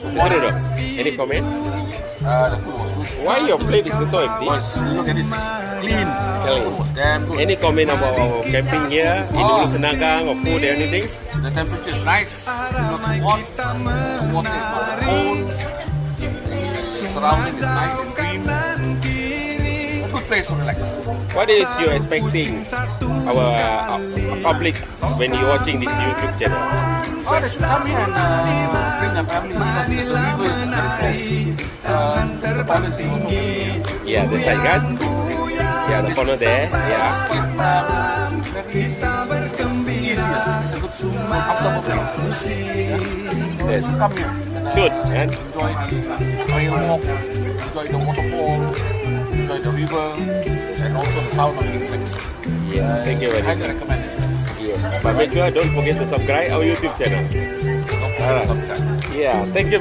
Mr. Any comment? The food was good. Why your plate is so empty? But you look at this, clean. Clean. Food was damn good. Any comment about our camping here in Ulu Senagang or food or anything? The temperature is nice. It's not too hot. The water is not cold. The surrounding is nice and green. A good place to relax. What is you expecting our public when you watching this YouTube channel? Oh, they should come here and bring their family because there's a river that's very close. The quality also good. Yeah, that's right, guys. Yeah, the corner there. Yeah. Very easy. It's a good, comfortable place. Yeah. Yes. So come here and Should, and enjoy the trail walk, enjoy the waterfall, enjoy the river, and also the sound of the insects. yeah, thank you very I much. highly recommend this. Yeah. But make sure don't forget to subscribe our YouTube channel. Don't forget to subscribe. Yeah, thank you.